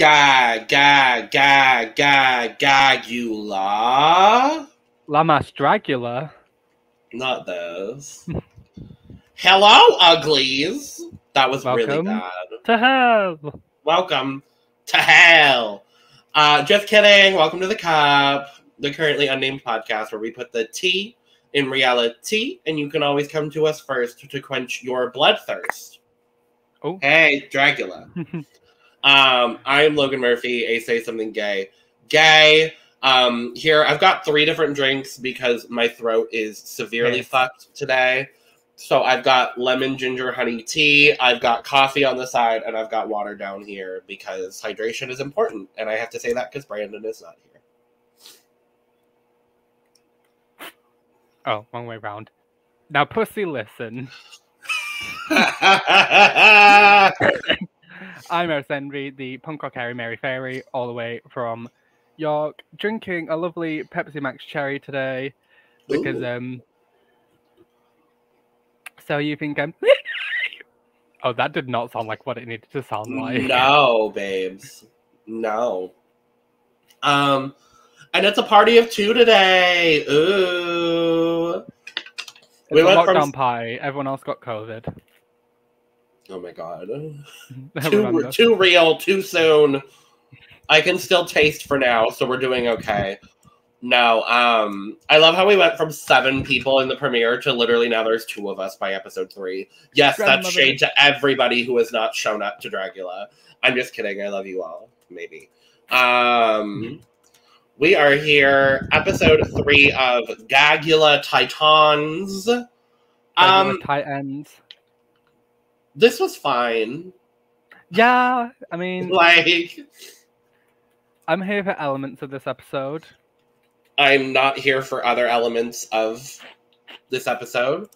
Gagula. Lamas Dragula. Not those. Hello, uglies. That was really Welcome bad. to hell. Welcome to hell. Just kidding. Welcome to the Cup, the currently unnamed podcast where we put the tea in reality, and you can always come to us first to quench your bloodthirst. Oh. Hey, Dragula. I am Logan Murphy, a Say Something Gay. Gay. Here, I've got 3 different drinks because my throat is severely fucked today. So I've got lemon ginger honey tea, I've got coffee on the side, and I've got water down here because hydration is important. And I have to say that because Brandon is not here. Oh, wrong way round. Now, pussy, listen. I'm Eris Logan, the punk rock Harry Mary Fairy, all the way from York, drinking a lovely Pepsi Max Cherry today because so you think I'm oh, that did not sound like what it needed to sound like. No, babes. No. And it's a party of 2 today. Ooh. It's a lockdown party. Everyone else got COVID. Oh my god. Too real, too soon. I can still taste for now, so we're doing okay. No, I love how we went from 7 people in the premiere to literally now there's 2 of us by episode 3. Yes, that's shade to everybody who has not shown up to Dragula. I'm just kidding. I love you all. Maybe. We are here, episode 3 of Dragula Titans. Titans. This was fine. Yeah, I mean, like, I'm here for elements of this episode. I'm not here for other elements of this episode.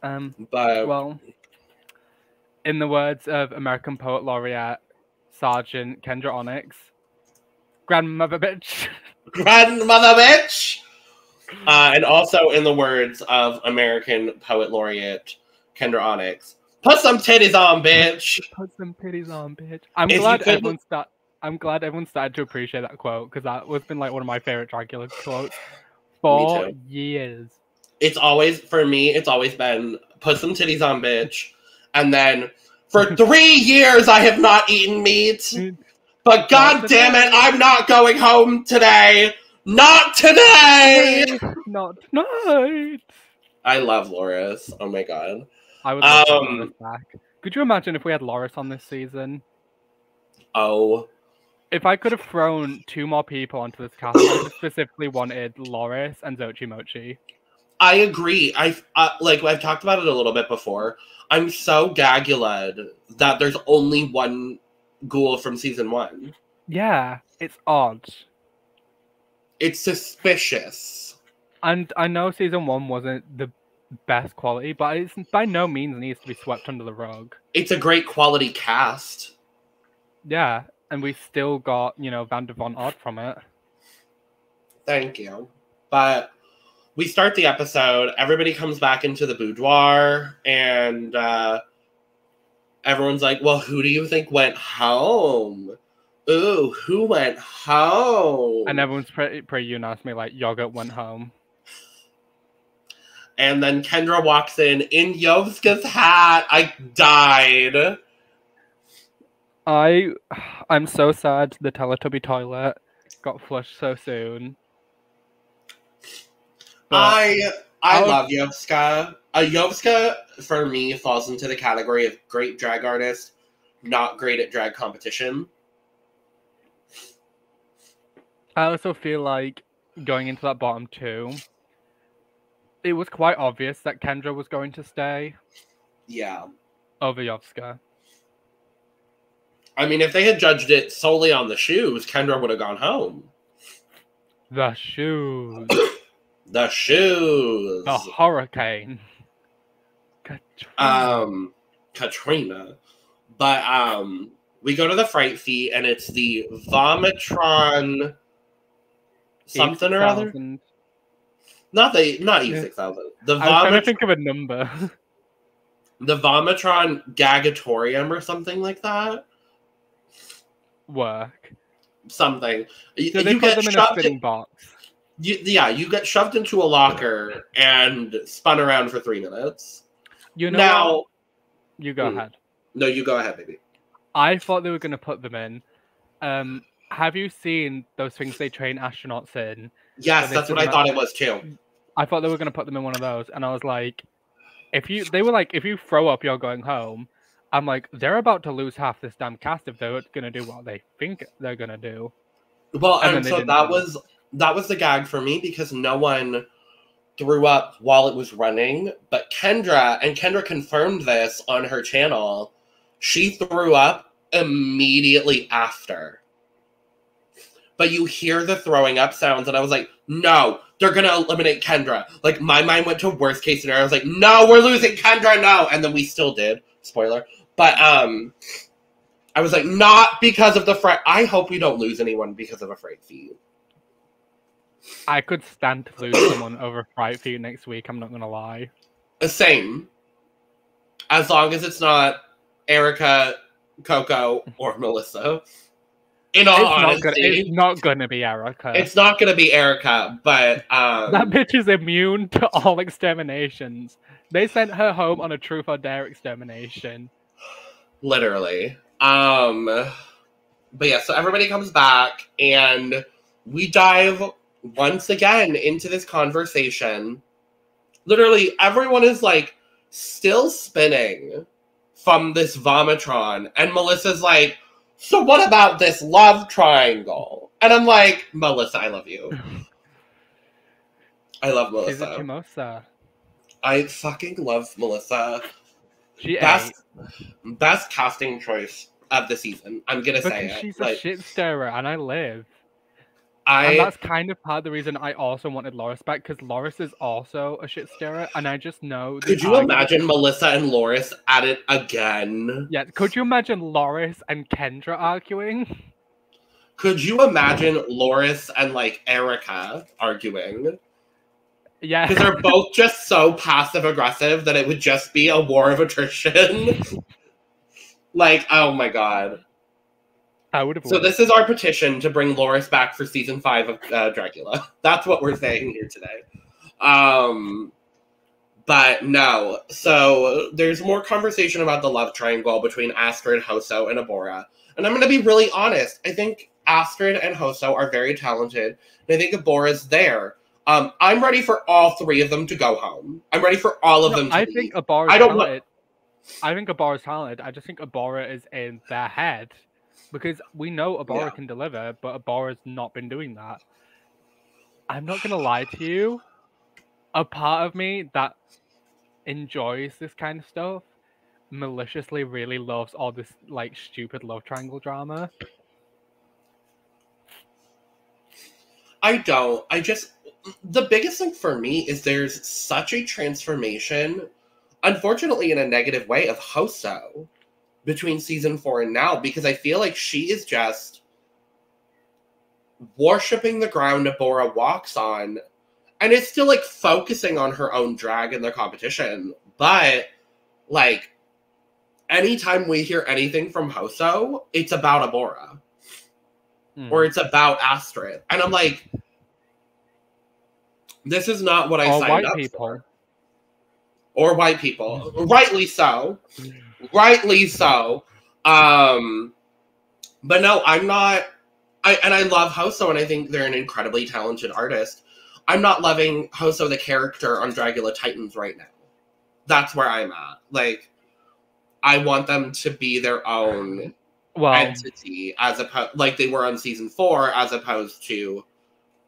But well, in the words of American Poet Laureate Sergeant Kendra Onixxx, grandmother bitch. Grandmother bitch! And also in the words of American Poet Laureate Kendra Onixxx, put some titties on, bitch! Put some titties on, bitch. I'm glad everyone started to appreciate that quote, because that was been like one of my favorite Dragula quotes for years. It's always, for me, it's always been, put some titties on, bitch. And then, for 3 years I have not eaten meat. But god damn it, I'm not going home today! Not today! Not tonight! I love Loris. Oh my god. I would love Loris back. Could you imagine if we had Loris on this season? Oh. If I could have thrown 2 more people onto this cast, I specifically wanted Loris and Xochimochi. I agree. I've talked about it a little bit before. I'm so gagguled that there's only 1 ghoul from season 1. Yeah, it's odd. It's suspicious. And I know season 1 wasn't the best quality, but it's by no means needs to be swept under the rug. It's a great quality cast. Yeah, and we still got, Van der Von Odd from it. Thank you. But we start the episode, everybody comes back into the boudoir, and everyone's like, well, who do you think went home? Ooh, who went home? And everyone's pretty unanimous, like, Yogurt went home. And then Kendra walks in Yovska's hat. I died. I'm so sad the Teletubby toilet got flushed so soon. I love Yovska. Yovska, for me, falls into the category of great drag artist, not great at drag competition. I also feel like going into that bottom 2, it was quite obvious that Kendra was going to stay. Yeah. Over Yovska. I mean, if they had judged it solely on the shoes, Kendra would have gone home. The shoes. The shoes. The hurricane. Katrina. But we go to the Fright Feet, and it's the Vomitron something or other. Not Eve 6000. I'm trying to think of a number. The Vomitron Gagatorium or something like that. work? Something. So they put them in a spinning box. You get shoved into a locker and spun around for 3 minutes. You know what? You go ahead. No, you go ahead, baby. I thought they were going to put them in. Have you seen those things they train astronauts in? Yes, that's what I thought it was too. I thought they were going to put them in one of those, and I was like, if you throw up, you're going home. I'm like, they're about to lose half this damn cast if they're going to do what they think they're going to do. Well, and so that was the gag for me, because no one threw up while it was running, but Kendra confirmed this on her channel. She threw up immediately after. But you hear the throwing up sounds, and I was like, no, they're going to eliminate Kendra. Like, my mind went to worst case scenario. I was like, no, we're losing Kendra, no. And then we still did. Spoiler. But I was like, not because of the fright. I hope we don't lose anyone because of a fright feed. I could stand to lose someone over a fright feed next week, I'm not going to lie. Same. As long as it's not Erika, Koco, or Melissa. In all honesty, it's not going to be Erika. It's not going to be Erika, but that bitch is immune to all exterminations. They sent her home on a truth or dare extermination. Literally. But yeah, so everybody comes back, and we dive once again into this conversation. Literally, everyone is like still spinning from this Vomitron, and Melissa's like, so what about this love triangle? And I'm like, Melissa, I love you. I love Melissa. She's a Chimosa. I fucking love Melissa. She best casting choice of the season. I'm gonna say it. She's a shit stirrer, and I live. And that's kind of part of the reason I also wanted Loris back, because Loris is also a shit stirrer, and I just know... Could you imagine Melissa and Loris at it again? Yeah, could you imagine Loris and Kendra arguing? Could you imagine Loris and, like, Erika arguing? Yeah. Because they're both just so passive-aggressive that it would just be a war of attrition. Like, oh my god. I would have. So this is our petition to bring Loris back for season 5 of Dragula. That's what we're saying here today. But no. So there's more conversation about the love triangle between Astrud, HoSo, and Abhora. And I'm going to be really honest. I think Astrud and HoSo are very talented. And I think Abhora's there. I'm ready for all 3 of them to go home. I'm ready for all of them to leave. Think Abhora's talented. I think Abhora's talented. I just think Abhora is in their head. Because we know Abhora can deliver, but Abhora's not been doing that. I'm not going to lie to you. A part of me that enjoys this kind of stuff maliciously really loves all this like stupid love triangle drama. I don't. The biggest thing for me is there's such a transformation, unfortunately in a negative way, of HoSo between season 4 and now, because I feel like she is just worshipping the ground Abhora walks on, and it's still like focusing on her own drag in the competition, but like anytime we hear anything from HoSo, it's about Abhora or it's about Astrud, and I'm like, this is not what I signed up for. Or white people. Rightly so. Rightly so. But no, I'm not... I love HoSo, and I think they're an incredibly talented artist. I'm not loving HoSo the character on Dragula Titans right now. That's where I'm at. Like, I want them to be their own entity, as opposed, like they were on season 4, as opposed to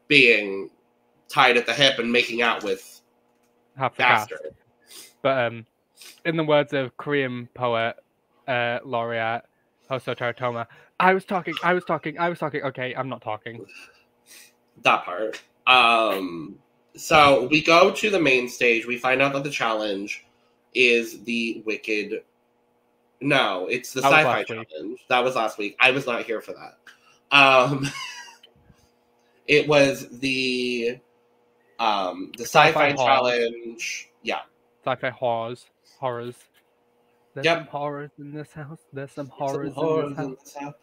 being tied at the hip and making out with half the cast. But in the words of Korean poet laureate HoSo Terra Toma, I was talking. Okay, I'm not talking. That part. So we go to the main stage. We find out that the challenge is the Wicked. No, it's the Sci-Fi challenge. That was last week. I was not here for that. It was the Sci-Fi challenge. Yeah. Sci-Fi horrors. There's some horrors in this house. There's some horrors in this house.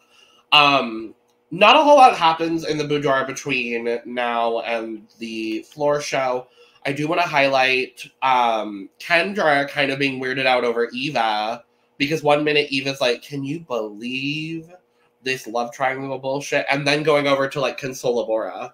Not a whole lot happens in the boudoir between now and the floor show. I do want to highlight Kendra kind of being weirded out over Evah, because one minute Eva's like, can you believe this love triangle bullshit? And then going over to like console Abhora.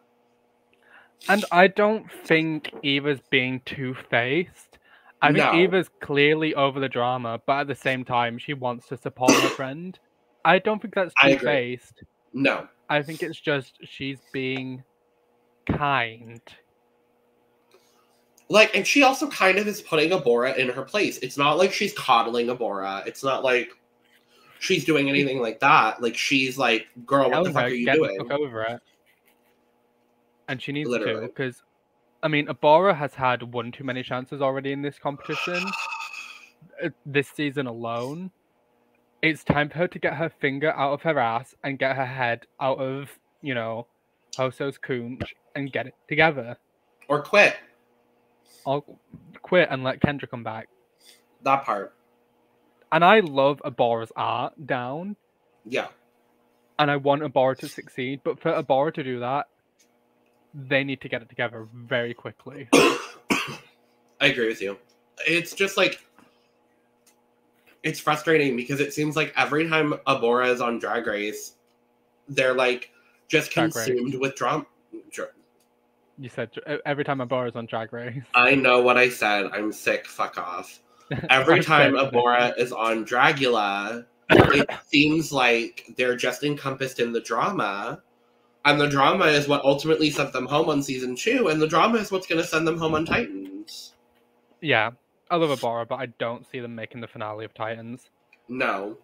And I don't think Eva's being two-faced. I think Eva's clearly over the drama, but at the same time, she wants to support her friend. I don't think that's two-faced. No. I think it's just she's being kind. Like, and she also kind of is putting Abhora in her place. It's not like she's coddling Abhora. It's not like she's doing anything like that. Like, she's like, girl, what the fuck are you doing? Get the fuck over it. And she needs to, because, I mean, Abhora has had one too many chances already in this competition. This season alone. It's time for her to get her finger out of her ass and get her head out of, you know, HoSo's coonch and get it together. Or quit. I'll quit and let Kendra come back. That part. And I love Abhora's art down. Yeah. And I want Abhora to succeed, but for Abhora to do that, they need to get it together very quickly. I agree with you. It's just like, it's frustrating because it seems like every time Abhora is on Drag Race, they're like just consumed with drama. You said every time Abhora is on Drag Race. I know what I said. I'm sick. Fuck off. Every time Abhora is on Dragula, it seems like they're just encompassed in the drama. And the drama is what ultimately sent them home on season 2. And the drama is what's going to send them home on Titans. Yeah. I love Abhora, but I don't see them making the finale of Titans. No.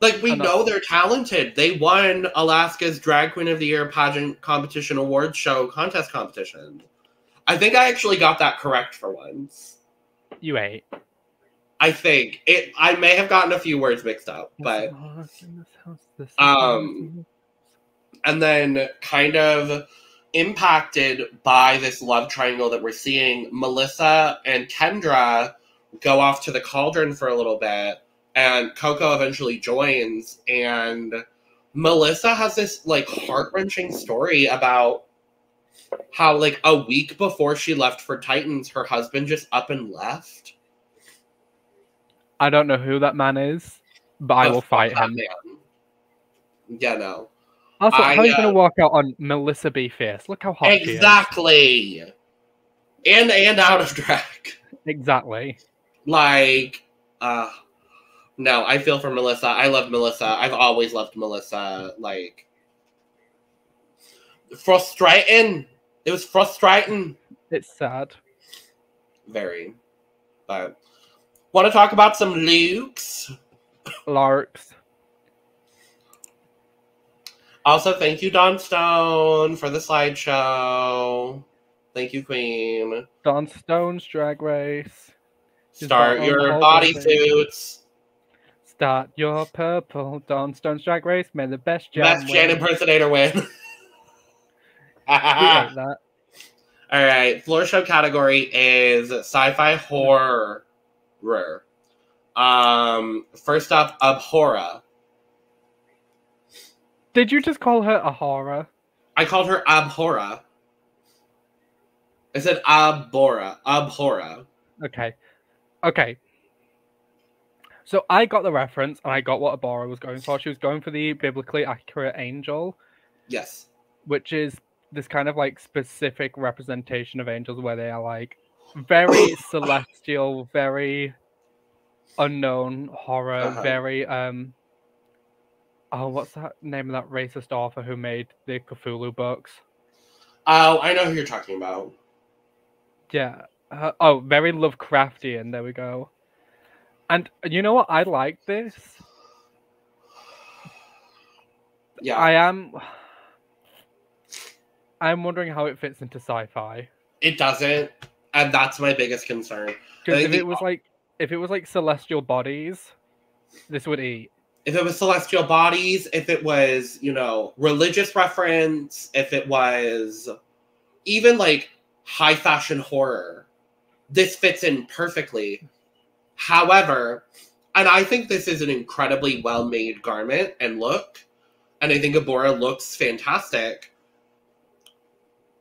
Like, we know they're talented. They won Alaska's Drag Queen of the Year pageant competition award show contest competition. I think I actually got that correct for once. You ate. I think. I may have gotten a few words mixed up, but... And then kind of impacted by this love triangle that we're seeing, Melissa and Kendra go off to the cauldron for a little bit, and Koco eventually joins, and Melissa has this, like, heart-wrenching story about how, like, a week before she left for Titans, her husband just up and left. I don't know who that man is, but I will fight him. Man. Yeah, no. Also, how are you going to walk out on Melissa Befierce? Look how hot she is. Exactly. And out of drag. Exactly. Like, no, I feel for Melissa. I love Melissa. I've always loved Melissa. Like, frustrating. It was frustrating. It's sad. Very. But, want to talk about some looks? Larks. Also, thank you, Dawn Stone, for the slideshow. Thank you, Queen. Dawn Stone's Drag Race. Start your bodysuits. Start your purple. Dawn Stone's Drag Race. May the best Jan impersonator win. We ate that. All right. Floorshow category is Sci-Fi Whore-or. First up, Abhora. Did you just call her a horror? I called her Abhora. I said Abhora. Abhora. Okay. So I got the reference, and I got what Abhora was going for. She was going for the biblically accurate angel. Yes. Which is this kind of, like, specific representation of angels where they are, like, very celestial, very unknown horror, very, oh, what's that name of that racist author who made the Cthulhu books? Oh, I know who you're talking about. Yeah. Very Lovecraftian. There we go. And you know what? I like this. Yeah. I'm wondering how it fits into sci-fi. It doesn't, and that's my biggest concern. Because if it was like celestial bodies, this would eat. If it was celestial bodies, if it was, you know, religious reference, if it was even like high fashion horror, this fits in perfectly. However, and I think this is an incredibly well-made garment and look, and I think Abhora looks fantastic.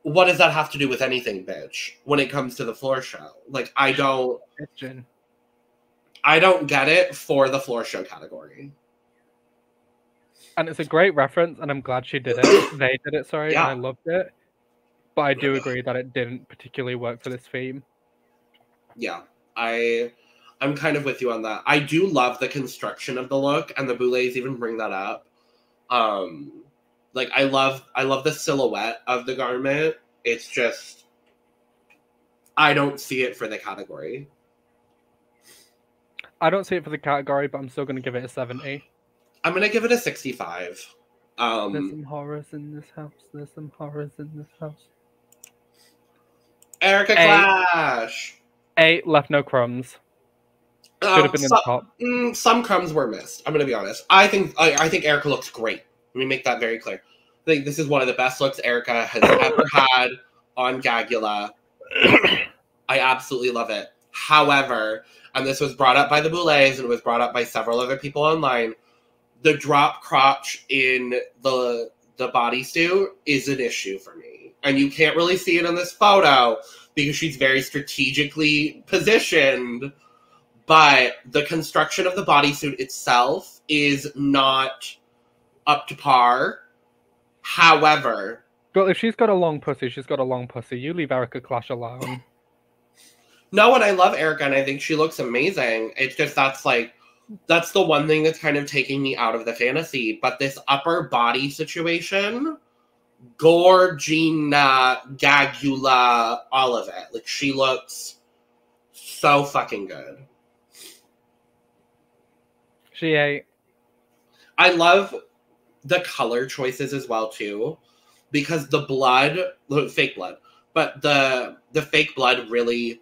What does that have to do with anything, bitch, when it comes to the Florrshow? Like, I don't get it for the Florrshow category. And it's a great reference, and I'm glad she did it. They did it, sorry, and I loved it. But I do agree that it didn't particularly work for this theme. Yeah, I'm kind of with you on that. I do love the construction of the look, and the boulets even bring that up. Like, I love the silhouette of the garment. It's just, I don't see it for the category. I don't see it for the category, but I'm still going to give it a 70. I'm going to give it a 65. There's some horrors in this house. There's some horrors in this house. Erika Klash! 8 left no crumbs. Should have been in the top. Some crumbs were missed. I'm going to be honest. I think Erika looks great. Let me make that very clear. I think this is one of the best looks Erika has ever had on Dragula. I absolutely love it. However, and this was brought up by the Boulets, and it was brought up by several other people online, the drop crotch in the bodysuit is an issue for me. And you can't really see it in this photo because she's very strategically positioned, but the construction of the bodysuit itself is not up to par. However... Well, if she's got a long pussy, she's got a long pussy. You leave Erika Klash alone. No, and I love Erika, and I think she looks amazing. It's just that's the one thing that's kind of taking me out of the fantasy. But this upper body situation, Gorgina, Dragula, all of it. Like, she looks so fucking good. She ate. I love the color choices as well, too. Because the blood, fake blood, but the fake blood really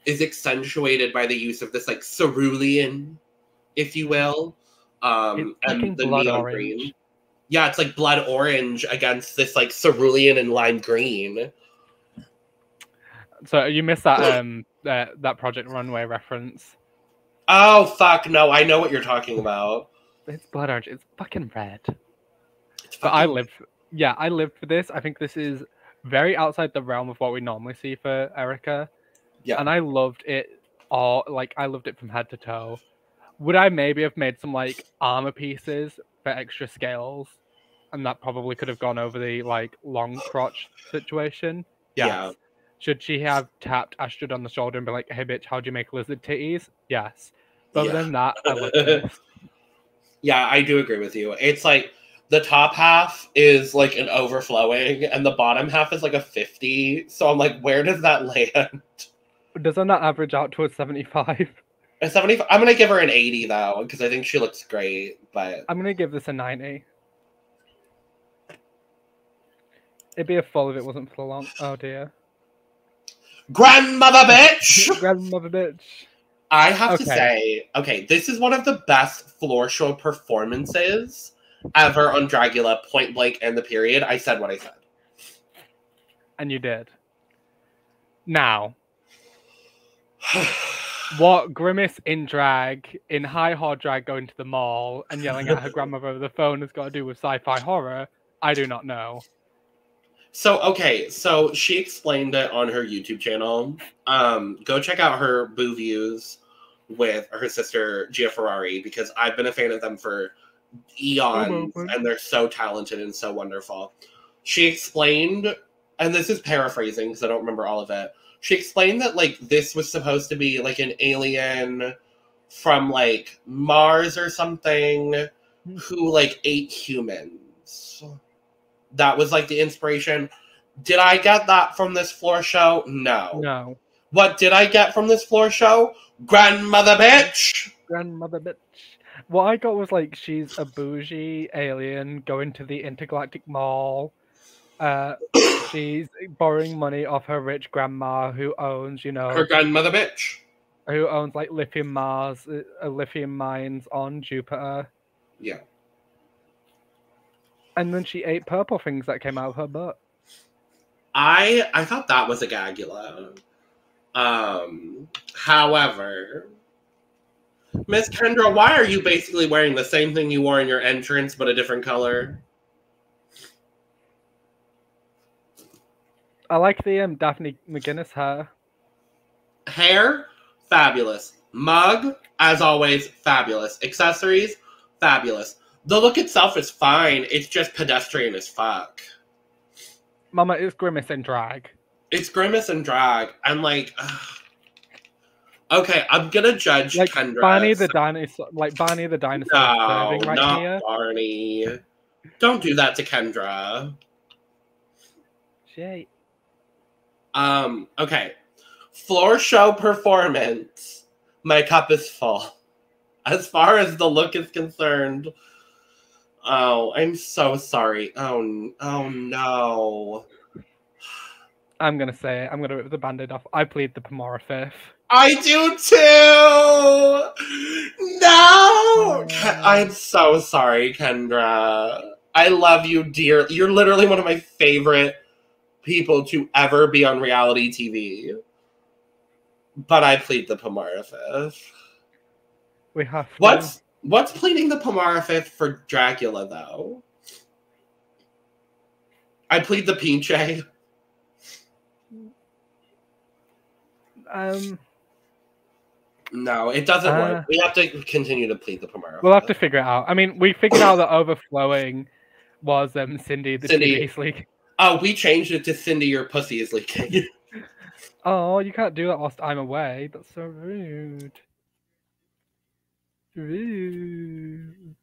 is accentuated by the use of this, like, cerulean, if you will. And the neon green. Yeah, it's like blood orange against this, like, cerulean and lime green. So you missed that that Project Runway reference. Oh, fuck, no, I know what you're talking about. It's blood orange. It's fucking red. But I live for this. I think this is very outside the realm of what we normally see for Erika. Yeah. And I loved it all. Like, I loved it from head to toe. Would I maybe have made some, like, armor pieces for extra scales? And that probably could have gone over the, like, long crotch situation? Yes. Yeah. Should she have tapped Astrud on the shoulder and be like, hey, bitch, how'd you make lizard titties? Yes. But other than that, I love this. Yeah, I do agree with you. It's like, the top half is like an overflowing, and the bottom half is like a 50. So I'm like, where does that land? Doesn't that average out to a 75? A 75? I'm going to give her an 80, though, because I think she looks great, but... I'm going to give this a 90. It'd be a full if it wasn't for the long... Oh, dear. Grandmother bitch! Grandmother bitch. I have to say, okay, this is one of the best Florrshow performances ever on Dragula, point blank, and the period. I said what I said. And you did. Now, what Grimace in drag, in high hard drag, going to the mall and yelling at her grandmother over the phone has got to do with Sci-Fi Whore-or, I do not know. So, okay, so she explained it on her YouTube channel. Go check out her Boo Views with her sister, Gia Ferrari, because I've been a fan of them for eons, and they're so talented and so wonderful. She explained, and this is paraphrasing because I don't remember all of it, she explained that, like, this was supposed to be, like, an alien from, like, Mars or something who, like, ate humans. That was, like, the inspiration. Did I get that from this Florrshow? No. No. What did I get from this Florrshow? Grandmother bitch! Grandmother bitch. What I got was, like, she's a bougie alien going to the intergalactic mall. She's borrowing money off her rich grandma who owns, you know... Her grandmother bitch. Who owns, like, lithium mines on Jupiter. Yeah. And then she ate purple things that came out of her butt. I thought that was a Dragula. However, Miss Kendra, why are you basically wearing the same thing you wore in your entrance, but a different color? I like the Daphne McGinnis hair. Hair, fabulous. Mug, as always, fabulous. Accessories, fabulous. The look itself is fine. It's just pedestrian as fuck. Mama, it's Grimace in drag. It's Grimace in drag. I'm like, okay, I'm gonna judge like Kendra. Barney the dinosaur, like Barney the dinosaur. No, right not here. Barney. Don't do that to Kendra. Shit. Okay. Florrshow performance. My cup is full. As far as the look is concerned. Oh, I'm so sorry. Oh no. I'm gonna say it. I'm gonna rip the band-aid off. I plead the Pomora Fifth. I do too! No! I'm so sorry, Kendra. I love you, dear. You're literally one of my favorite people to ever be on reality TV. But I plead the Pomora Fifth. We have to. What's pleading the Pomora Fifth for Dragula, though? I plead the Pinche. No, it doesn't work. We have to continue to plead the Pomora. We'll have to figure it out. I mean, we figured out that overflowing was Cindy, the TV is leaking. Oh, we changed it to Cindy, your pussy is leaking. Oh, you can't do that whilst I'm away. That's so rude. Rude.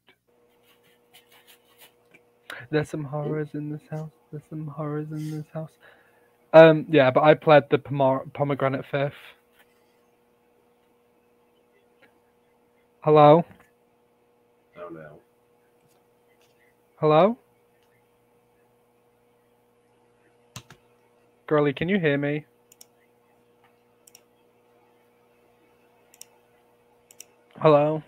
There's some horrors in this house. There's some horrors in this house. Yeah, but I pled the pomegranate fifth. Hello? Oh no. Hello? Girlie, can you hear me? Hello?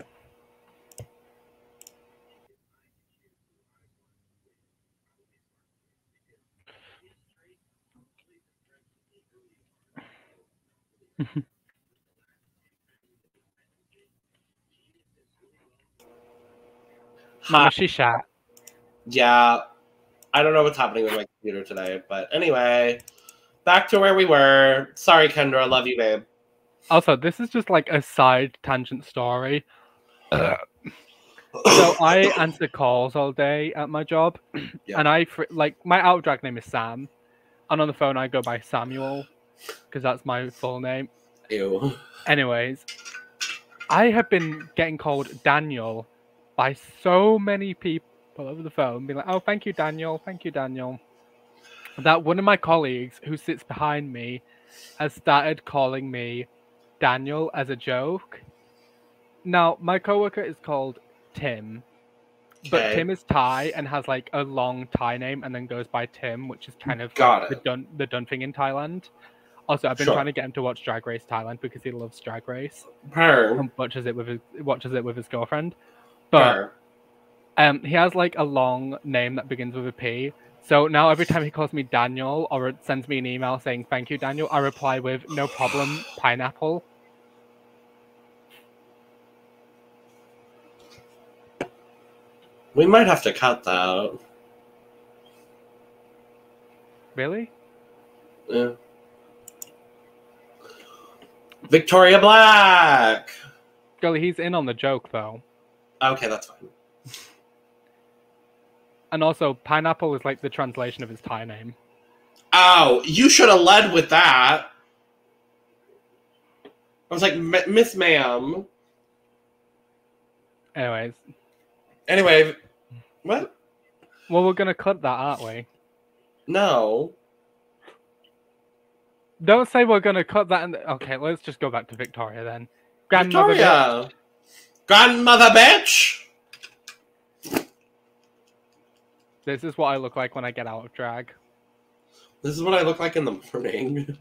Mama, she shot. Yeah. I don't know what's happening with my computer today, but anyway, back to where we were. Sorry, Kendra. Love you, babe. Also, this is just like a side tangent story. So I answer calls all day at my job, and my out drag name is Sam, and on the phone I go by Samuel because that's my full name. Ew. Anyways, I have been getting called Daniel by so many people over the phone, being like, "Oh, thank you, Daniel. Thank you, Daniel." That one of my colleagues who sits behind me has started calling me Daniel as a joke. Now, my coworker is called Tim, but Tim is Thai and has like a long Thai name and then goes by Tim, which is kind of like the done thing in Thailand. Also, I've been trying to get him to watch Drag Race Thailand because he loves Drag Race. And watches it with his girlfriend. But he has like a long name that begins with a P. So now every time he calls me Daniel or sends me an email saying "Thank you, Daniel," I reply with "No problem, pineapple." We might have to cut that out. Really? Yeah. Victoria Black! Girlie, he's in on the joke, though. Okay, that's fine. And also, pineapple is like the translation of his Thai name. Oh, you should have led with that. I was like, Miss Ma'am. Anyway, what? Well, we're gonna cut that, aren't we? No. Don't say we're gonna cut that. Okay, let's just go back to Victoria then. Victoria! Grandmother bitch! This is what I look like when I get out of drag. This is what I look like in the morning.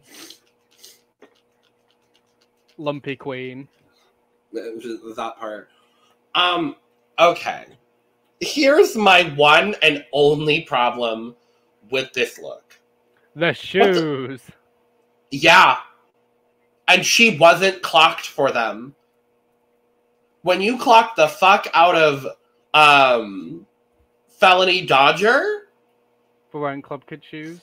Lumpy queen. That part. Okay. Here's my one and only problem with this look. The shoes. Yeah. And she wasn't clocked for them. when you clock the fuck out of Felony Dodger for wearing club kid shoes,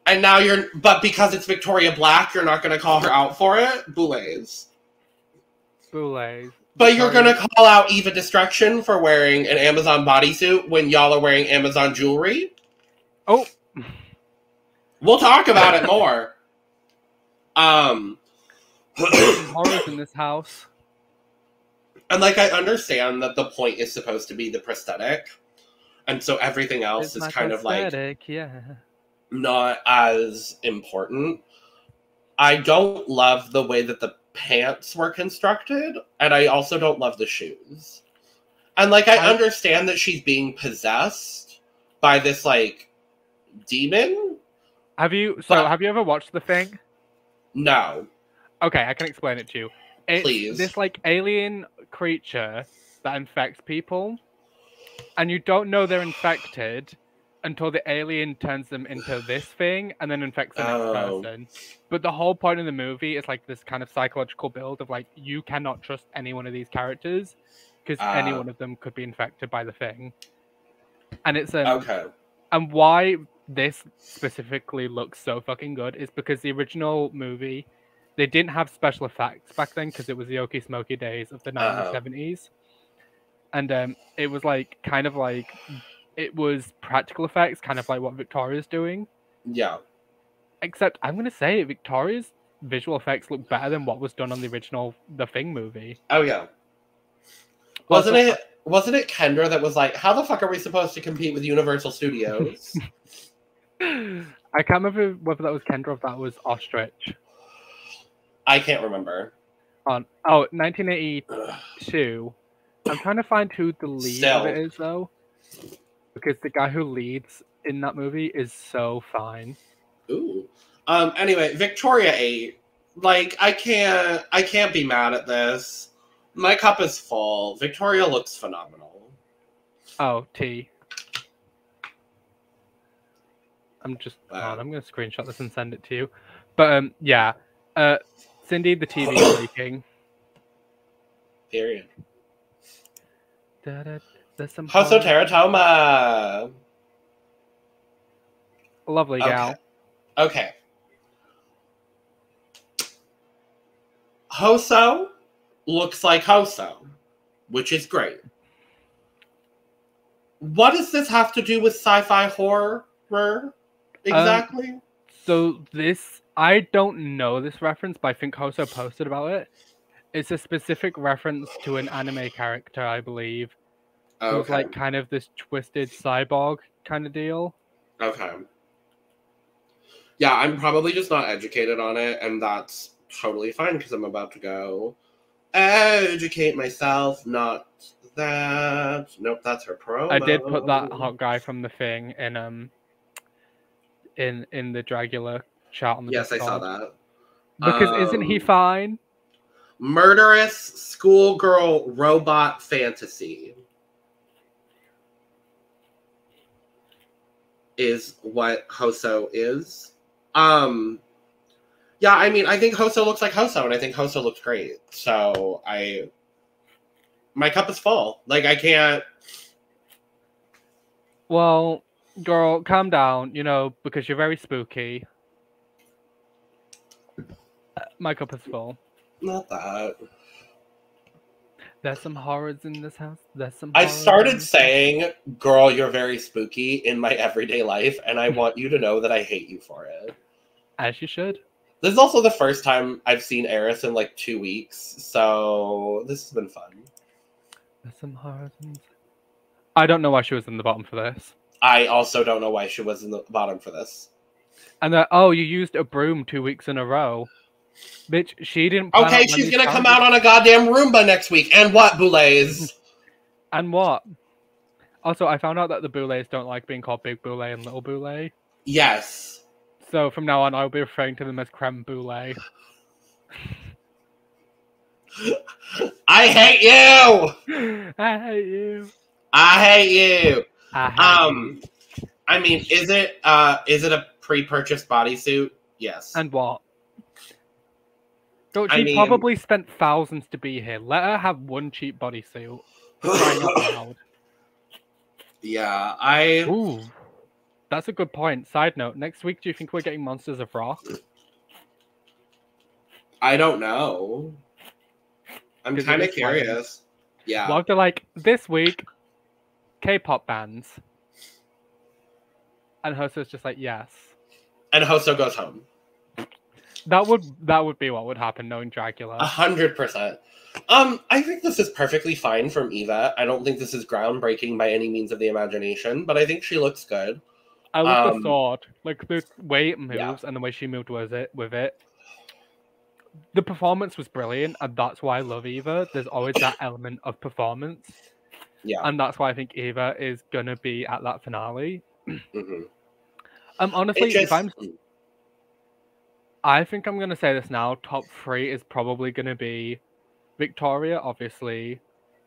and now but because it's Victoria Black, you're not going to call her out for it. Boulets. But you're going to call out Evah Destruction for wearing an Amazon bodysuit when y'all are wearing Amazon jewelry. Oh, we'll talk about it more. Horrors in this house. And, like, I understand that the point is supposed to be the prosthetic. And so everything else is kind of, like, not as important. I don't love the way that the pants were constructed. And I also don't love the shoes. And, like, I understand that she's being possessed by this, like, demon. Have you ever watched The Thing? No. Okay, I can explain it to you. It's Please. This, like, alien creature that infects people, and you don't know they're infected until the alien turns them into this thing and then infects the next person. But the whole point of the movie is, like, this kind of psychological build of, like, you cannot trust any one of these characters because any one of them could be infected by the thing. And it's okay. And why this specifically looks so fucking good is because the original movie, they didn't have special effects back then because it was the Okie Smoky days of the 1970s. And it was like, kind of like, it was practical effects, kind of like what Victoria's doing. Yeah. Except, I'm going to say, Victoria's visual effects look better than what was done on the original The Thing movie. Oh, yeah. Wasn't it Kendra that was like, how the fuck are we supposed to compete with Universal Studios? I can't remember whether that was Kendra or if that was Ostrich. I can't remember. 1982. I'm trying to find who the lead of it is, though. Because the guy who leads in that movie is so fine. Ooh. Anyway, Victoria 8. Like, I can't be mad at this. My cup is full. Victoria looks phenomenal. Oh, T. I'm just... Wow. I'm going to screenshot this and send it to you. But, yeah. Cindy, the TV is leaking. Period. There's some HoSo Terra Toma. Lovely gal. Okay. HoSo looks like HoSo, which is great. What does this have to do with Sci-Fi Whore-or exactly? So this, I don't know this reference, but I think HoSo posted about it. It's a specific reference to an anime character, I believe. Okay. It was like kind of this twisted cyborg kind of deal. Okay. Yeah, I'm probably just not educated on it, and that's totally fine because I'm about to go educate myself. Not that. Nope, that's her promo. I did put that hot guy from The Thing in the Dragula chat on the Discord. I saw that. Because isn't he fine? Murderous schoolgirl robot fantasy is what HoSo is. Yeah, I mean, I think HoSo looks like HoSo, and I think HoSo looks great. So my cup is full. Like, I can't. Well, girl, calm down. You know, because you're very spooky. My cup is full. Not that. There's some horrors in this house. I started saying, girl, you're very spooky in my everyday life, and I want you to know that I hate you for it. As you should. This is also the first time I've seen Eris in like 2 weeks, so this has been fun. There's some horrors in this. I don't know why she was in the bottom for this. I also don't know why she was in the bottom for this. And you used a broom 2 weeks in a row. Bitch, she didn't. Okay, she's gonna come out on a goddamn Roomba next week. And what, Boulets? And what? Also, I found out that the Boulets don't like being called Big Boulay and Little Boulay. Yes. So from now on, I'll be referring to them as Creme Boulay. I hate you! I hate you. I hate you. I mean, is it a pre-purchased bodysuit? Yes. And what? So she probably spent thousands to be here. Let her have one cheap bodysuit. Crying out loud. Yeah, Ooh, that's a good point. Side note, next week, do you think we're getting Monsters of Rock? I don't know. I'm kind of curious. Yeah. Well, they're like, this week, K-pop bands. And HoSo's just like, yes. And HoSo goes home. That would be what would happen knowing Dragula. 100%. I think this is perfectly fine from Evah. I don't think this is groundbreaking by any means of the imagination, but I think she looks good. I love the sword. Like, the way it moves and the way she moved with it. The performance was brilliant, and that's why I love Evah. There's always that element of performance. Yeah. And that's why I think Evah is going to be at that finale. Mm-hmm. Honestly, I think I'm going to say this now. Top 3 is probably going to be Victoria, obviously,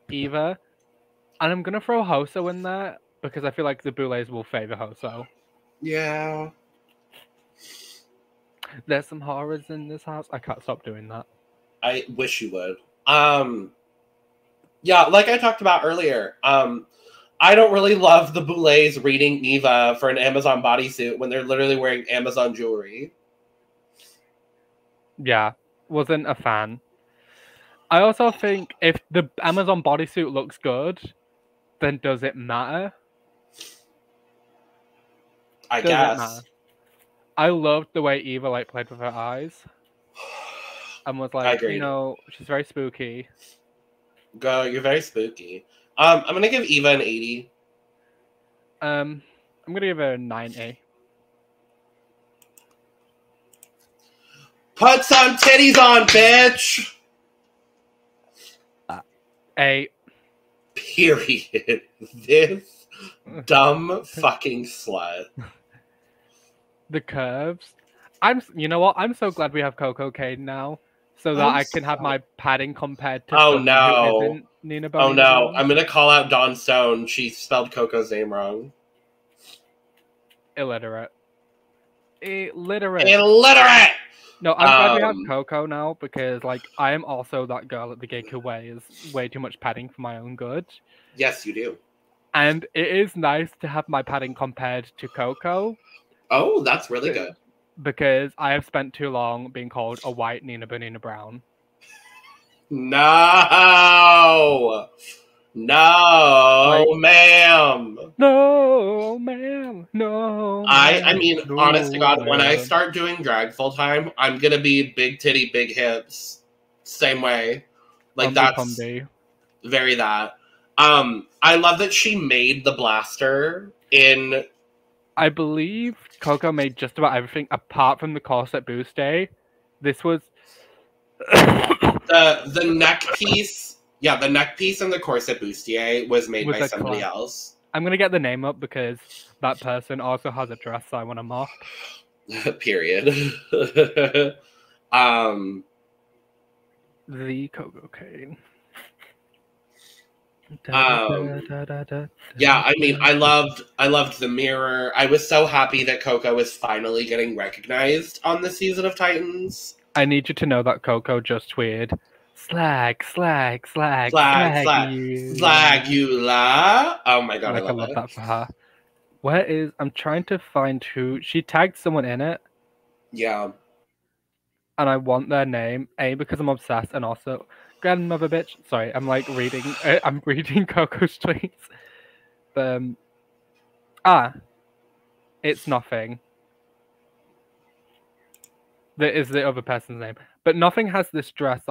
Evah, and I'm going to throw HoSo in there because I feel like the Boulets will favor HoSo. Yeah. There's some horrors in this house. I can't stop doing that. I wish you would. Yeah, like I talked about earlier, I don't really love the Boulets reading Evah for an Amazon bodysuit when they're literally wearing Amazon jewelry. Yeah, wasn't a fan. I also think if the Amazon bodysuit looks good, then does it matter? I guess. I loved the way Evah played with her eyes. And was like, she's very spooky. Girl, you're very spooky. I'm gonna give Evah an 80. I'm gonna give her a 90. Put some titties on, bitch! 8. Period. This dumb fucking slut. The curves. You know what? I'm so glad we have Koco Caine now, so that I can have my padding compared to. Oh no! Nina Oh no! I'm gonna call out Dawn Stone. She spelled Coco's name wrong. Illiterate. No, I'm glad we have Koco now because, I am also that girl at the gig who wears way too much padding for my own good. Yes, you do. And it is nice to have my padding compared to Koco. Oh, that's really good. Because I have spent too long being called a white Nina Bonina Brown. No! No, ma'am. No, ma'am. No. I mean, honest to God, when I start doing drag full time, I'm gonna be big titty, big hips. Same way. That's very that. I love that she made the blaster in. I believe Koco made just about everything apart from the corset buste. This was the neck piece. Yeah, the neck piece and the corset bustier was made by somebody else. I'm going to get the name up because that person also has a dress I want to mop. Period. The Koco Caine. Yeah, I mean, I loved the mirror. I was so happy that Koco is finally getting recognized on this season of Titans. I need you to know that Koco just tweeted, slag you la. Oh my god, I love that for her. I'm trying to find who she tagged someone in it. Yeah. And I want their name, because I'm obsessed, and also grandmother bitch. Sorry, I'm reading Koco's tweets. It's Nothing. That is the other person's name. But Nothing has this dress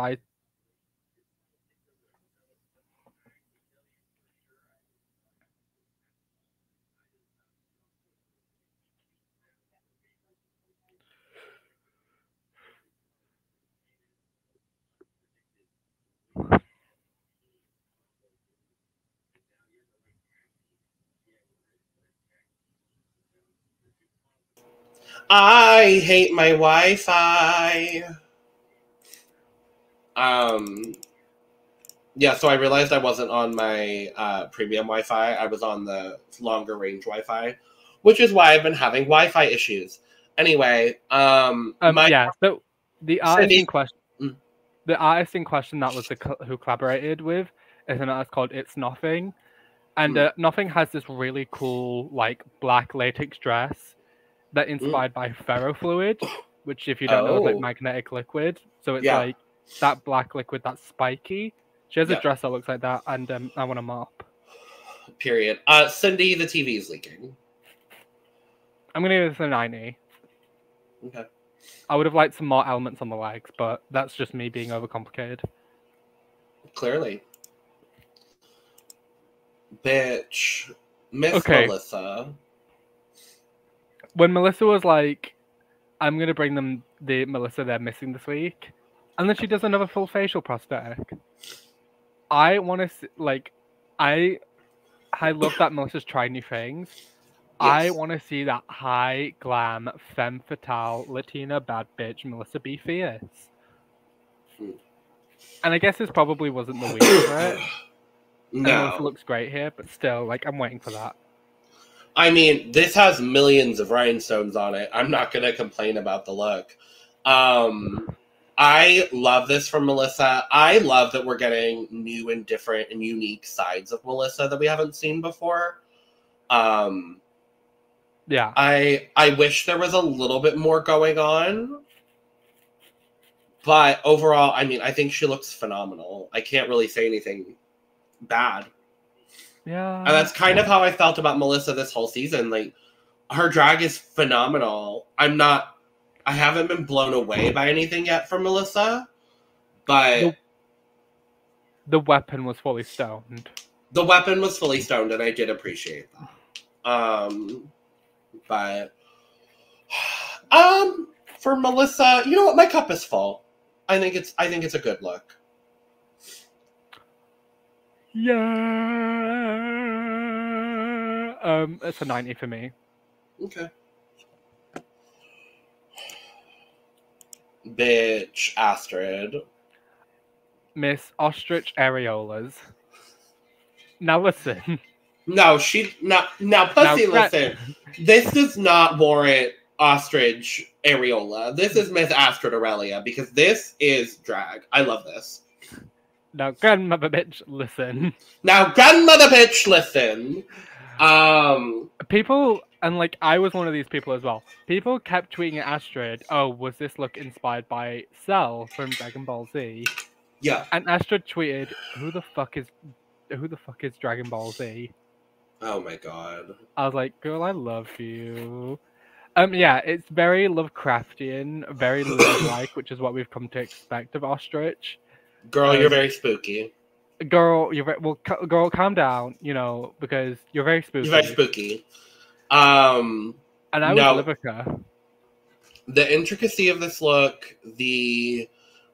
I hate my Wi-Fi. Yeah, so I realized I wasn't on my premium Wi-Fi. I was on the longer range Wi-Fi, which is why I've been having Wi-Fi issues. Anyway, so the artist in question. The artist in question that was who collaborated with is an artist called It's Nothing. And Nothing has this really cool, like, black latex dress that inspired by ferrofluid, which, if you don't know, is like magnetic liquid. So it's like that black liquid that's spiky. She has a dress that looks like that, and I want a mop. Period. Cindy, the TV is leaking. I'm going to give this a 90. Okay. I would have liked some more elements on the legs, but that's just me being overcomplicated. Clearly. Bitch. Miss Melissa. When Melissa was like, I'm going to bring them the Melissa they're missing this week, and then she does another full facial prosthetic. I want to see, like, I love that Melissa's trying new things. Yes. I want to see that high glam, femme fatale, Latina bad bitch Melissa Befierce. And I guess this probably wasn't the week for it. No. And Melissa looks great here, but still, like, I'm waiting for that. I mean, this has millions of rhinestones on it. I'm not going to complain about the look. I love this from Melissa. I love that we're getting new and different and unique sides of Melissa that we haven't seen before. Yeah. I wish there was a little bit more going on. But overall, I mean, I think she looks phenomenal. I can't really say anything bad. Yeah. And that's kind of how I felt about Melissa this whole season. Like, her drag is phenomenal. I haven't been blown away by anything yet from Melissa, but the weapon was fully stoned. The weapon was fully stoned, and I did appreciate that. But for Melissa, you know what? My cup is full. I think it's a good look. Yeah. It's a 90 for me. Okay. Bitch, Astrud. Miss Ostrich Areolas. Now listen. No, now pussy, listen. This does not warrant Ostrich Areola. This is Miss Astrud Aurelia, because this is drag. I love this. Now, grandmother bitch, listen. Now, grandmother bitch, listen. People, and like, I was one of these people as well. People kept tweeting at Astrud, oh, was this look inspired by Cell from Dragon Ball Z? Yeah. And Astrud tweeted, who the fuck is Dragon Ball Z? Oh my god. I was like, girl, I love you. Yeah, it's very Lovecraftian, very Love-like, which is what we've come to expect of Ostrich. Girl, you're very spooky. Girl, girl, calm down, you know, because you're very spooky. You're very spooky. And I was Livica. The intricacy of this look, the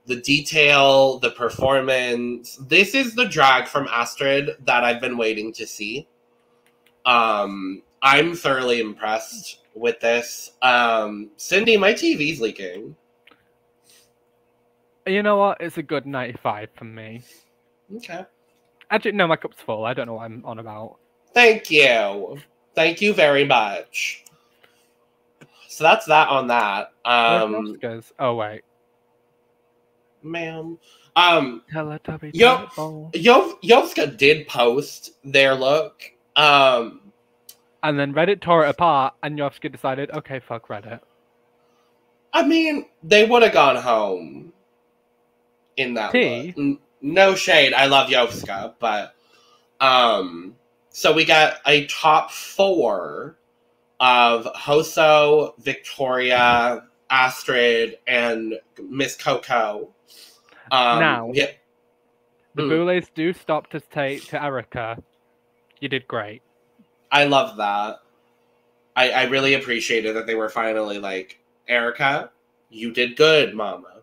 detail, the performance. This is the drag from Astrud that I've been waiting to see. I'm thoroughly impressed with this. Cindy, my TV's leaking. You know what? It's a good 95 for me. Okay. Actually, no, my cup's full. I don't know what I'm on about. Thank you. Thank you very much. So that's that on that. Oh, wait. Ma'am. Teletubby. Yovska did post their look. And then Reddit tore it apart, and Yovska decided, okay, fuck Reddit. I mean, they would have gone home in that look. No shade. I love Yovska, but so we got a top 4 of HoSo, Victoria, Astrud, and Miss Koco. Now, the Boulets do stop to say to Erika, you did great. I love that. I really appreciated that they were finally like, Erika, you did good, mama.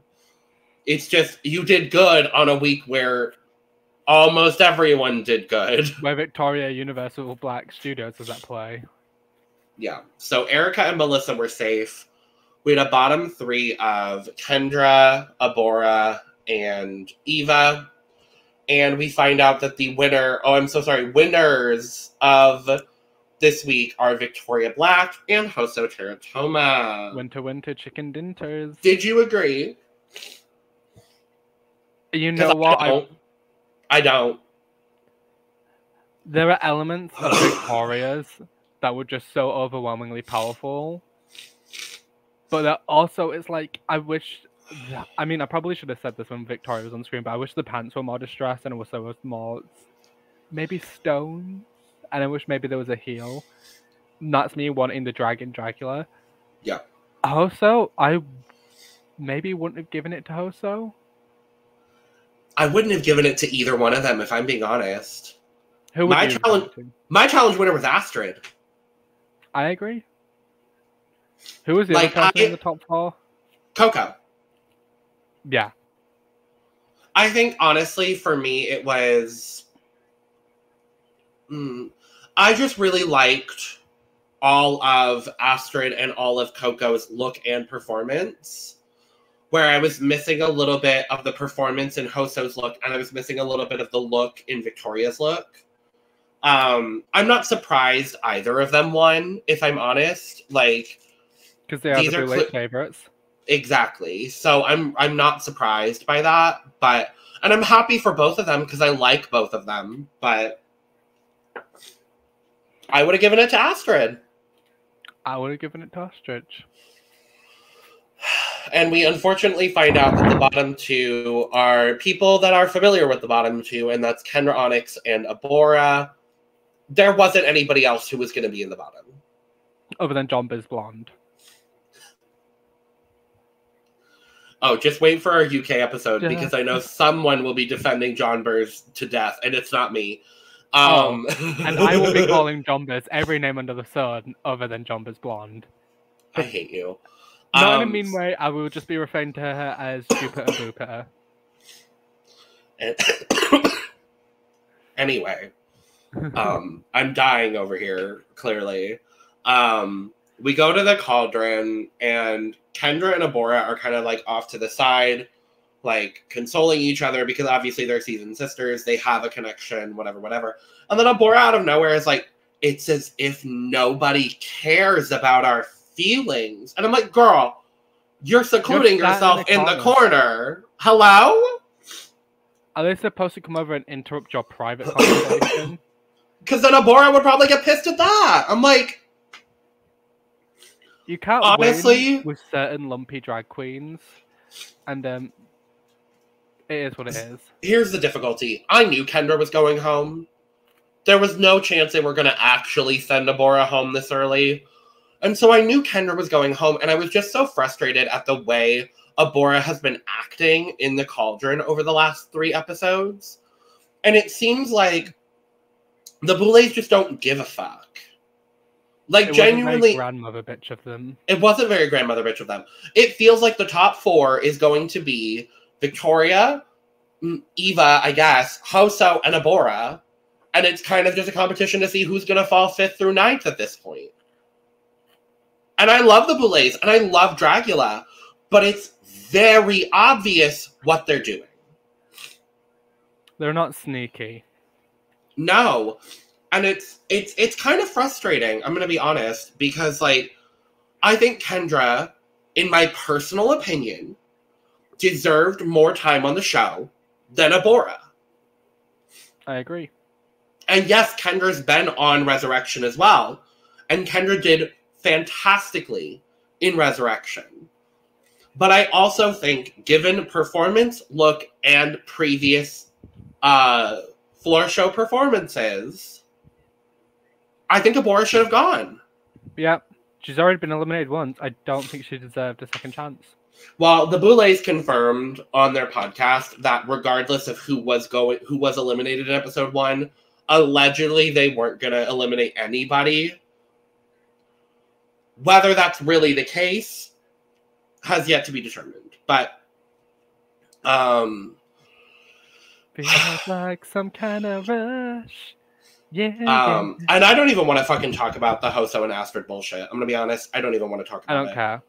It's just, you did good on a week where almost everyone did good. Where Victoria Universal Black Studios was at play. Yeah. So Erika and Melissa were safe. We had a bottom 3 of Kendra, Abhora, and Evah. And we find out that the winners of this week are Victoria Black and HoSo Terra Toma. Winter, chicken dinters. Did you agree? You know what? I don't. There are elements of Victoria's that were just so overwhelmingly powerful. But that also, it's like, I probably should have said this when Victoria was on screen, but I wish the pants were more distressed and also was more, maybe stones, and I wish maybe there was a heel. And that's me wanting the dragon Dragula. Yeah. HoSo, I maybe wouldn't have given it to HoSo. I wouldn't have given it to either one of them, if I'm being honest. Who would my challenge winner was Astrud. I agree. Who was the other person in the top 4? Koco. Yeah. I think, honestly, for me, it was... I just really liked all of Astrud and all of Koco's look and performance, where I was missing a little bit of the performance in HoSo's look, and I was missing a little bit of the look in Victoria's look. I'm not surprised either of them won, if I'm honest. Like, because they are the late favorites. Exactly. So I'm not surprised by that, and I'm happy for both of them because I like both of them. But I would have given it to Astrud. I would have given it to Astrud. And we unfortunately find out that the bottom 2 are people that are familiar with the bottom 2, and that's Kendra Onixxx and Abhora. There wasn't anybody else who was going to be in the bottom. Other than Jomba's blonde. Oh, just wait for our UK episode, because I know someone will be defending John Burrs to death, and it's not me. And I will be calling Jomba's every name under the sun other than Jomba's blonde. I hate you. Not in a mean way, I will just be referring to her as Jupiter Booper. Anyway, I'm dying over here, clearly. We go to the cauldron, and Kendra and Abhora are kind of like off to the side, like consoling each other because obviously they're seasoned sisters. They have a connection, whatever. And then Abhora out of nowhere is like, it's as if nobody cares about our feelings. And I'm like, girl, you're secluding yourself in the corner. Hello? Are they supposed to come over and interrupt your private conversation? Because then Abhora would probably get pissed at that. I'm like... You can't win with certain lumpy drag queens. And it is what it is. Here's the difficulty. I knew Kendra was going home. There was no chance they were going to actually send Abhora home this early. And so I knew Kendra was going home, and I was just so frustrated at the way Abhora has been acting in the cauldron over the last 3 episodes. And it seems like the Boulets just don't give a fuck. Like, genuinely... It wasn't very grandmother bitch of them. It wasn't very grandmother bitch of them. It feels like the top 4 is going to be Victoria, Evah, I guess, HoSo, and Abhora. And it's kind of just a competition to see who's going to fall 5th through 9th at this point. And I love the Boulets, and I love Dragula, but it's very obvious what they're doing. They're not sneaky. No. And it's kind of frustrating, I'm going to be honest, because, like, I think Kendra, in my personal opinion, deserved more time on the show than Abhora. I agree. And yes, Kendra's been on Resurrection as well, and Kendra did fantastically in Resurrection. But I also think, given performance, look, and previous Florrshow performances, I think Abhora should have gone. Yeah, she's already been eliminated once. I don't think she deserved a second chance. Well, the Boulets confirmed on their podcast that regardless of who was eliminated in episode 1, allegedly they weren't going to eliminate anybody. Whether that's really the case has yet to be determined. But feels like some kind of rush. Yeah. And I don't even want to fucking talk about the HoSo and Astrud bullshit. I'm gonna be honest. I don't even want to talk about it. I don't care.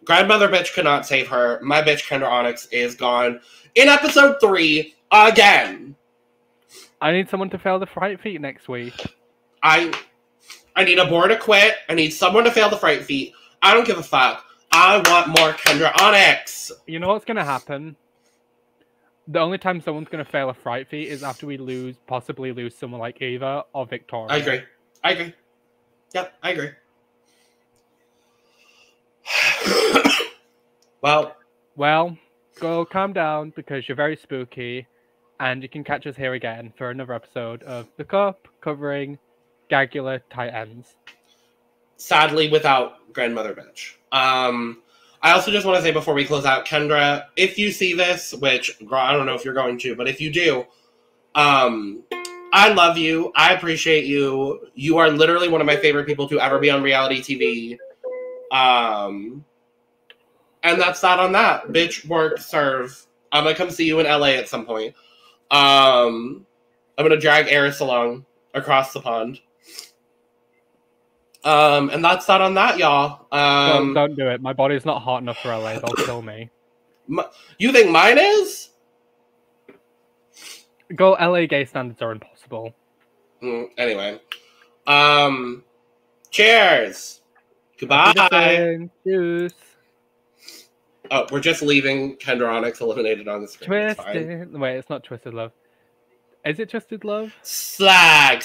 Grandmother bitch could not save her. My bitch Kendra Onixxx is gone in episode 3 again. I need someone to fail the fright feat next week. I need Abhora to quit. I need someone to fail the fright feat. I don't give a fuck. I want more Kendra Onixxx. You know what's gonna happen? The only time someone's going to fail a fright feat is after we possibly lose someone like Evah or Victoria. I agree. Yep, I agree. Well, go calm down because you're very spooky, and you can catch us here again for another episode of The Cup covering Dragula tight ends. Sadly, without Grandmother Bitch. I also just want to say before we close out, Kendra, if you see this, which I don't know if you're going to, but if you do, I love you. I appreciate you. You are literally one of my favorite people to ever be on reality TV. And that's that on that. Bitch, work, serve. I'm going to come see you in LA at some point. I'm going to drag Eris along across the pond. And that's that on that, y'all. Don't do it. My body's not hot enough for LA. They'll kill me. You think mine is? Go LA gay standards are impossible. Anyway. Cheers. Goodbye. Cheers. Oh, we're just leaving Kendra Onixxx eliminated on the screen. Twisted. Wait, it's not Twisted Love. Is it Twisted Love? Slag.